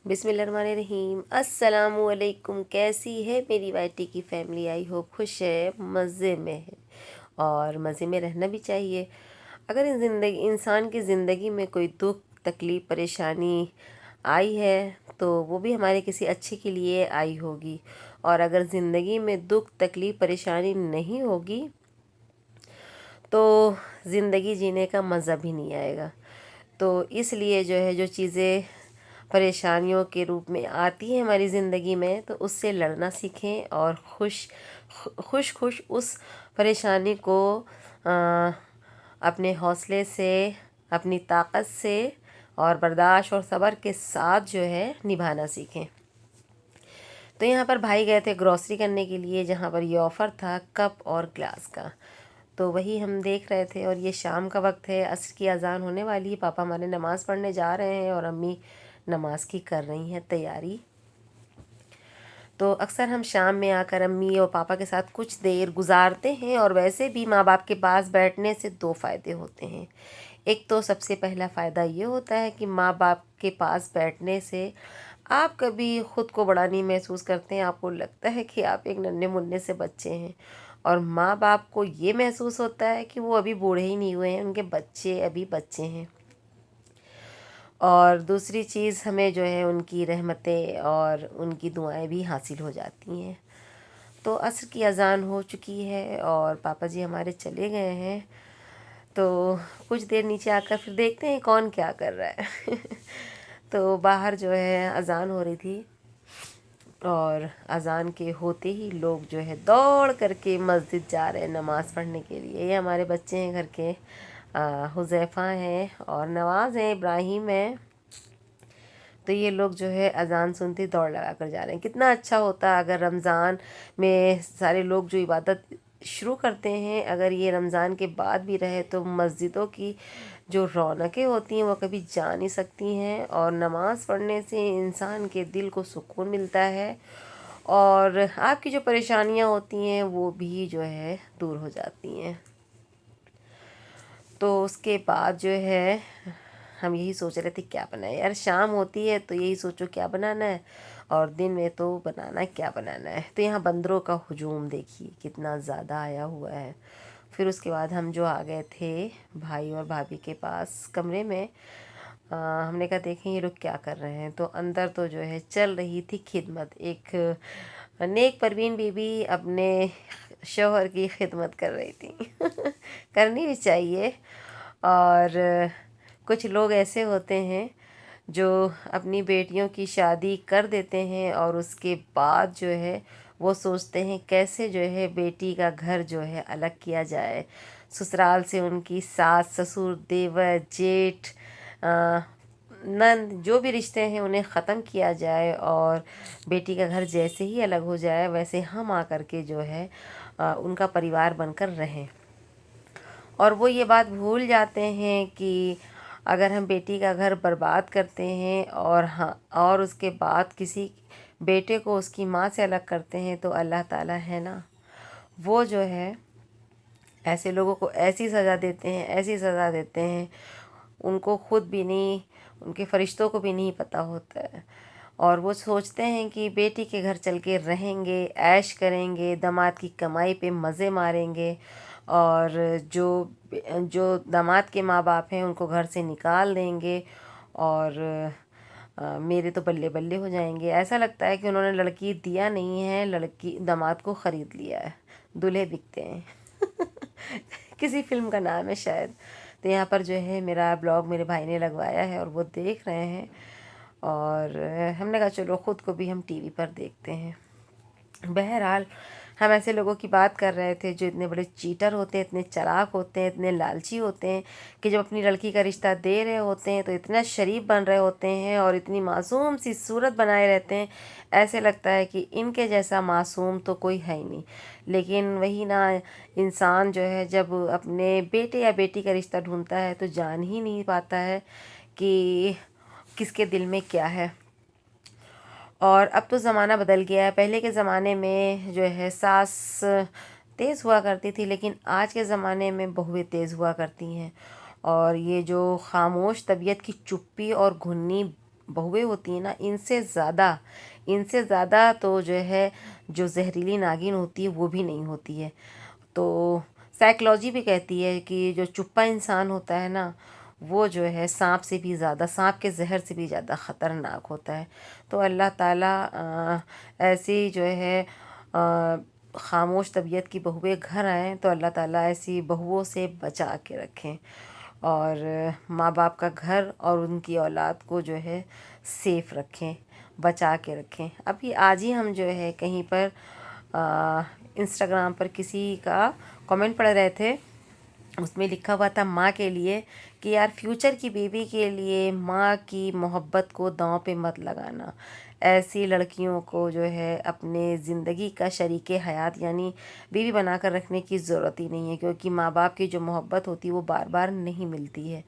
बिस्मिल्लाहिर्रहमानिर्रहीम। अस्सलामुअलैकुम। कैसी है मेरी वाइटी की फैमिली? आई होप खुश है, मज़े में है और मज़े में रहना भी चाहिए। अगर इंसान की ज़िंदगी में कोई दुख तकलीफ़ परेशानी आई है तो वो भी हमारे किसी अच्छे के लिए आई होगी, और अगर ज़िंदगी में दुख तकलीफ़ परेशानी नहीं होगी तो ज़िंदगी जीने का मज़ा भी नहीं आएगा। तो इसलिए जो है, जो चीज़ें परेशानियों के रूप में आती हैं हमारी ज़िंदगी में, तो उससे लड़ना सीखें और खुश खुश उस परेशानी को आ, अपने हौसले से, अपनी ताकत से और बर्दाश्त और सब्र के साथ जो है निभाना सीखें। तो यहाँ पर भाई गए थे ग्रॉसरी करने के लिए, जहाँ पर ये ऑफ़र था कप और ग्लास का। तो वही हम देख रहे थे, और ये शाम का वक्त है, असर की अजान होने वाली है। पापा हमारे नमाज़ पढ़ने जा रहे हैं और अम्मी नमाज की कर रही हैं तैयारी। तो अक्सर हम शाम में आकर अम्मी और पापा के साथ कुछ देर गुजारते हैं, और वैसे भी माँ बाप के पास बैठने से दो फ़ायदे होते हैं। एक तो सबसे पहला फ़ायदा ये होता है कि माँ बाप के पास बैठने से आप कभी ख़ुद को बड़ा नहीं महसूस करते हैं। आपको लगता है कि आप एक नन्हे मुन्ने से बच्चे हैं, और माँ बाप को ये महसूस होता है कि वो अभी बूढ़े ही नहीं हुए हैं, उनके बच्चे अभी बच्चे हैं। और दूसरी चीज़, हमें जो है उनकी रहमतें और उनकी दुआएं भी हासिल हो जाती हैं। तो असर की अज़ान हो चुकी है और पापा जी हमारे चले गए हैं। तो कुछ देर नीचे आकर फिर देखते हैं कौन क्या कर रहा है। तो बाहर जो है अज़ान हो रही थी, और अज़ान के होते ही लोग जो है दौड़ करके मस्जिद जा रहे हैं नमाज़ पढ़ने के लिए। ये हमारे बच्चे हैं घर के, हुज़ैफ़ा हैं और नवाज़ हैं, इब्राहिम है। तो ये लोग जो है अज़ान सुनते ही दौड़ लगा कर जा रहे हैं। कितना अच्छा होता अगर रमज़ान में सारे लोग जो इबादत शुरू करते हैं, अगर ये रमज़ान के बाद भी रहे, तो मस्जिदों की जो रौनकें होती हैं वो कभी जा नहीं सकती हैं। और नमाज़ पढ़ने से इंसान के दिल को सुकून मिलता है, और आपकी जो परेशानियां होती हैं वो भी जो है दूर हो जाती हैं। तो उसके बाद जो है हम यही सोच रहे थे क्या बनाए यार। शाम होती है तो यही सोचो क्या बनाना है, और दिन में तो बनाना है क्या बनाना है। तो यहाँ बंदरों का हुजूम देखिए कितना ज़्यादा आया हुआ है। फिर उसके बाद हम जो आ गए थे भाई और भाभी के पास कमरे में, हमने कहा देखें ये लोग क्या कर रहे हैं। तो अंदर तो जो है चल रही थी खिदमत। एक नेक परवीन बीबी अपने शौहर की खिदमत कर रही थी। करनी भी चाहिए। और कुछ लोग ऐसे होते हैं जो अपनी बेटियों की शादी कर देते हैं, और उसके बाद जो है वो सोचते हैं कैसे जो है बेटी का घर जो है अलग किया जाए, ससुराल से उनकी सास ससुर देवर जेठ नंद जो भी रिश्ते हैं उन्हें ख़त्म किया जाए, और बेटी का घर जैसे ही अलग हो जाए वैसे हम आकर के जो है उनका परिवार बनकर रहें। और वो ये बात भूल जाते हैं कि अगर हम बेटी का घर बर्बाद करते हैं और उसके बाद किसी बेटे को उसकी माँ से अलग करते हैं, तो अल्लाह ताला है ना, वो जो है ऐसे लोगों को ऐसी सज़ा देते हैं, ऐसी सज़ा देते हैं, उनको खुद भी नहीं, उनके फरिश्तों को भी नहीं पता होता है। और वो सोचते हैं कि बेटी के घर चल के रहेंगे, ऐश करेंगे, दामाद की कमाई पे मज़े मारेंगे, और जो जो दामाद के माँ बाप हैं उनको घर से निकाल देंगे, और मेरे तो बल्ले बल्ले हो जाएंगे। ऐसा लगता है कि उन्होंने लड़की दिया नहीं है, लड़की दामाद को ख़रीद लिया है। दूल्हे बिकते हैं। किसी फिल्म का नाम है शायद। तो यहाँ पर जो है मेरा ब्लॉग मेरे भाई ने लगवाया है और वो देख रहे हैं, और हमने कहा चलो ख़ुद को भी हम टीवी पर देखते हैं। बहरहाल हम ऐसे लोगों की बात कर रहे थे जो इतने बड़े चीटर होते हैं, इतने चालाक होते हैं, इतने लालची होते हैं कि जब अपनी लड़की का रिश्ता दे रहे होते हैं तो इतना शरीफ बन रहे होते हैं और इतनी मासूम सी सूरत बनाए रहते हैं, ऐसे लगता है कि इनके जैसा मासूम तो कोई है ही नहीं। लेकिन वही ना, इंसान जो है जब अपने बेटे या बेटी का रिश्ता ढूंढता है तो जान ही नहीं पाता है कि किसके दिल में क्या है। और अब तो ज़माना बदल गया है। पहले के ज़माने में जो है सास तेज़ हुआ करती थी, लेकिन आज के ज़माने में बहुएं तेज़ हुआ करती हैं। और ये जो खामोश तबीयत की चुप्पी और घुन्नी बहुएं होती हैं ना, इनसे ज़्यादा तो जो है जो जहरीली नागिन होती है वो भी नहीं होती है। तो साइकोलॉजी भी कहती है कि जो चुप्पा इंसान होता है ना, वो जो है सांप से भी ज़्यादा, सांप के जहर से भी ज़्यादा ख़तरनाक होता है। तो अल्लाह ताला ऐसी जो है ख़ामोश तबीयत की बहुएं घर आएँ तो अल्लाह ताला ऐसी बहुओं से बचा के रखें, और माँ बाप का घर और उनकी औलाद को जो है सेफ़ रखें, बचा के रखें। अभी आज ही हम जो है कहीं पर इंस्टाग्राम पर किसी का कमेंट पढ़ रहे थे, उसमें लिखा हुआ था माँ के लिए कि यार फ्यूचर की बीवी के लिए माँ की मोहब्बत को दांव पे मत लगाना। ऐसी लड़कियों को जो है अपने ज़िंदगी का शरीके हयात यानी बीवी बनाकर रखने की ज़रूरत ही नहीं है, क्योंकि माँ बाप की जो मोहब्बत होती है वो बार बार नहीं मिलती है।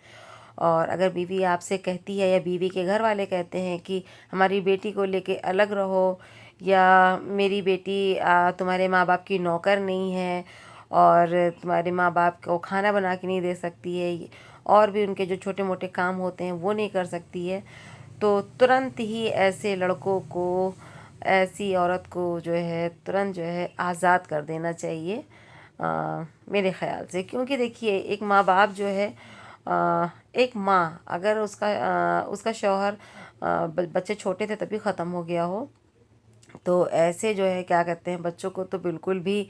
और अगर बीवी आपसे कहती है या बीवी के घर वाले कहते हैं कि हमारी बेटी को लेके अलग रहो, या मेरी बेटी तुम्हारे माँ बाप की नौकर नहीं है और तुम्हारे माँ बाप को खाना बना के नहीं दे सकती है, और भी उनके जो छोटे मोटे काम होते हैं वो नहीं कर सकती है, तो तुरंत ही ऐसे लड़कों को, ऐसी औरत को जो है तुरंत जो है आज़ाद कर देना चाहिए मेरे ख़्याल से। क्योंकि देखिए एक माँ बाप जो है एक माँ अगर उसका शौहर बच्चे छोटे थे तभी ख़त्म हो गया हो, तो ऐसे जो है क्या कहते हैं बच्चों को तो बिल्कुल भी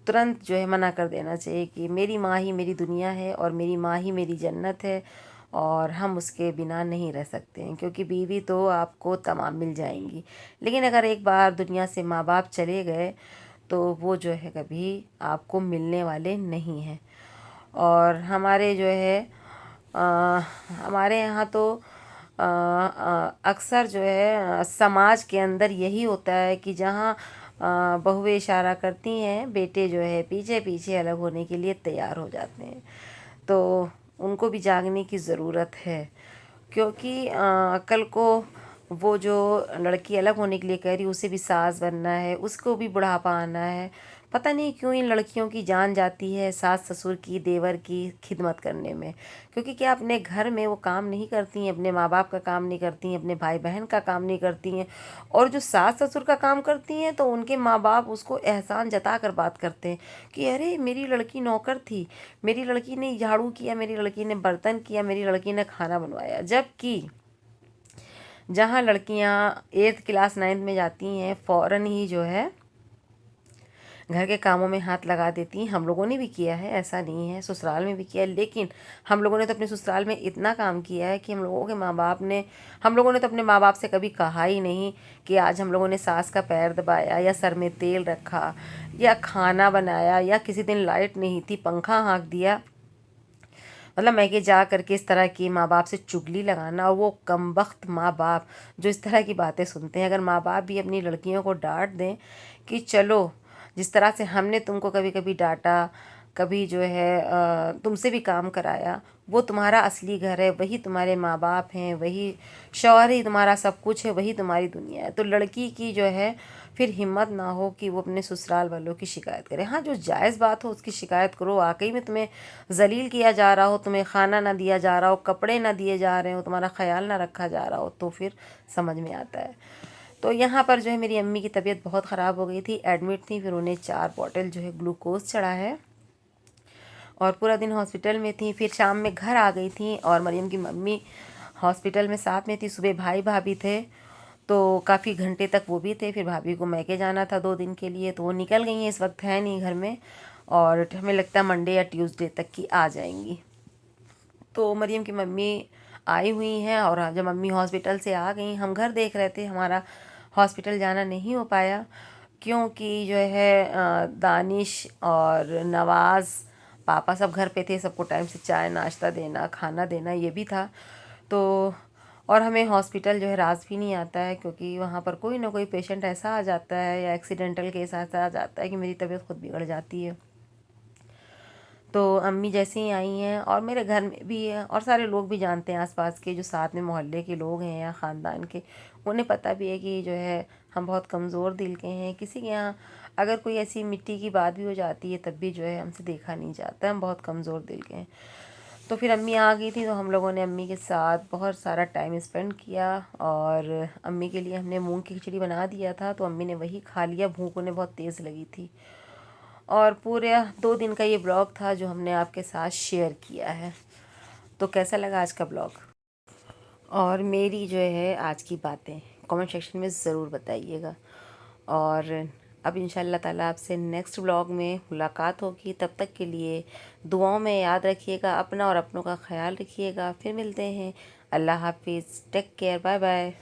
तुरंत जो है मना कर देना चाहिए कि मेरी माँ ही मेरी दुनिया है और मेरी माँ ही मेरी जन्नत है और हम उसके बिना नहीं रह सकते हैं, क्योंकि बीवी तो आपको तमाम मिल जाएंगी, लेकिन अगर एक बार दुनिया से माँ बाप चले गए तो वो जो है कभी आपको मिलने वाले नहीं हैं। और हमारे जो है हमारे यहाँ तो अक्सर जो है समाज के अंदर यही होता है कि जहाँ बहुएं इशारा करती हैं, बेटे जो है पीछे पीछे अलग होने के लिए तैयार हो जाते हैं। तो उनको भी जागने की ज़रूरत है, क्योंकि कल को वो जो लड़की अलग होने के लिए कह रही उसे भी सास बनना है, उसको भी बुढ़ापा आना है। पता नहीं क्यों इन लड़कियों की जान जाती है सास ससुर की, देवर की खिदमत करने में, क्योंकि क्या अपने घर में वो काम नहीं करती हैं, अपने माँ बाप का काम नहीं करती हैं, अपने भाई बहन का काम नहीं करती हैं, और जो सास ससुर का काम करती हैं तो उनके माँ बाप उसको एहसान जता कर बात करते हैं कि अरे मेरी लड़की नौकर थी, मेरी लड़की ने झाड़ू किया, मेरी लड़की ने बर्तन किया, मेरी लड़की ने खाना बनवाया। जबकि जहाँ लड़कियाँ 8th क्लास 9th में जाती हैं फ़ौरन ही जो है घर के कामों में हाथ लगा देती हैं। हम लोगों ने भी किया है, ऐसा नहीं है, ससुराल में भी किया है, लेकिन हम लोगों ने तो अपने ससुराल में इतना काम किया है कि हम लोगों ने तो अपने माँ बाप से कभी कहा ही नहीं कि आज हम लोगों ने सास का पैर दबाया या सर में तेल रखा या खाना बनाया, या किसी दिन लाइट नहीं थी पंखा हाँक दिया। मतलब मैके जा करके इस तरह की माँ बाप से चुगली लगाना, और वो कमबख्त माँ बाप जो इस तरह की बातें सुनते हैं। अगर माँ बाप भी अपनी लड़कियों को डांट दें कि चलो जिस तरह से हमने तुमको कभी कभी डांटा, कभी जो है तुमसे भी काम कराया, वो तुम्हारा असली घर है, वही तुम्हारे माँ बाप हैं, वही शौहर ही तुम्हारा सब कुछ है, वही तुम्हारी दुनिया है। तो लड़की की जो है फिर हिम्मत ना हो कि वो अपने ससुराल वालों की शिकायत करे। हाँ, जो जायज़ बात हो उसकी शिकायत करो, वाकई में तुम्हें जलील किया जा रहा हो, तुम्हें खाना ना दिया जा रहा हो, कपड़े ना दिए जा रहे हो, तुम्हारा ख्याल ना रखा जा रहा हो, तो फिर समझ में आता है। तो यहाँ पर जो है मेरी अम्मी की तबीयत बहुत ख़राब हो गई थी, एडमिट थी, फिर उन्हें 4 बॉटल जो है ग्लूकोज चढ़ा है और पूरा दिन हॉस्पिटल में थी। फिर शाम में घर आ गई थी और मरियम की मम्मी हॉस्पिटल में साथ में थी। सुबह भाई भाभी थे तो काफ़ी घंटे तक वो भी थे। फिर भाभी को मैके जाना था 2 दिन के लिए, तो वो निकल गई हैं, इस वक्त है नहीं घर में, और हमें लगता है मंडे या ट्यूसडे तक की आ जाएंगी। तो मरियम की मम्मी आई हुई हैं, और जब मम्मी हॉस्पिटल से आ गई हम घर देख रहे थे, हमारा हॉस्पिटल जाना नहीं हो पाया क्योंकि जो है दानिश और नवाज़ पापा सब घर पे थे, सबको टाइम से चाय नाश्ता देना, खाना देना ये भी था। तो और हमें हॉस्पिटल जो है रास भी नहीं आता है, क्योंकि वहाँ पर कोई ना कोई पेशेंट ऐसा आ जाता है या एक्सीडेंटल केस ऐसा आ जाता है कि मेरी तबीयत खुद बिगड़ जाती है। तो अम्मी जैसे ही आई हैं, और मेरे घर में भी है और सारे लोग भी जानते हैं, आसपास के जो साथ में मोहल्ले के लोग हैं या ख़ानदान के, उन्हें पता भी है कि जो है हम बहुत कमज़ोर दिल के हैं। किसी के यहाँ अगर कोई ऐसी मिट्टी की बात भी हो जाती है तब भी जो है हमसे देखा नहीं जाता, हम बहुत कमज़ोर दिल के हैं। तो फिर अम्मी आ गई थी, तो हम लोगों ने अम्मी के साथ बहुत सारा टाइम स्पेंड किया। और अम्मी के लिए हमने मूंग की खिचड़ी बना दिया था, तो अम्मी ने वही खा लिया। भूख उन्हें बहुत तेज़ लगी थी। और पूरे 2 दिन का ये ब्लॉग था जो हमने आपके साथ शेयर किया है। तो कैसा लगा आज का ब्लॉग और मेरी जो है आज की बातें, कमेंट सेक्शन में ज़रूर बताइएगा। और अब इंशाल्लाह ताला आपसे नेक्स्ट ब्लॉग में मुलाकात होगी। तब तक के लिए दुआओं में याद रखिएगा अपना और अपनों का ख्याल रखिएगा। फिर मिलते हैं। अल्लाह हाफिज़, टेक केयर, बाय बाय।